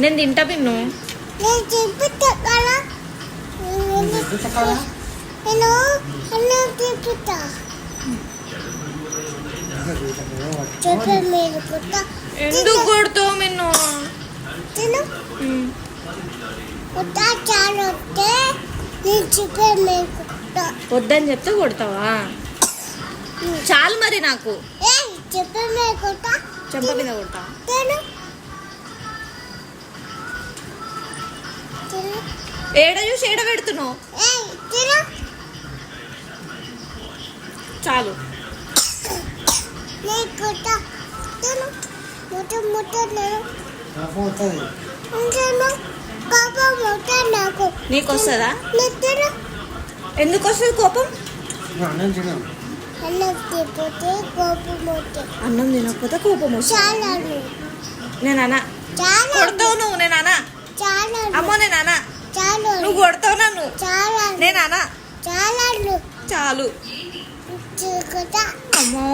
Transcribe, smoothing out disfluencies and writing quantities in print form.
నేను తింటా పిన్ను. ఎందుకు కొడుతావు నిన్ను? వద్దని చెప్తే కొడతావా? చాలు మరి నాకు చెంప మీద కొడతా. ఏడ చూసి ఏడ పెడుతున్నావు? చాలు. నీకు వస్తుందా? ఎందుకు వస్తుంది కోపం? అన్నం తినకపోతే కోపం వస్తుంది. నేను అన్నా కొడతావు నువ్వు. నేను అన్నా అమ్మో. నేను అన్నా నువ్వు కొడతావు నన్ను. నేను అన్నా చాలు. అమ్మో.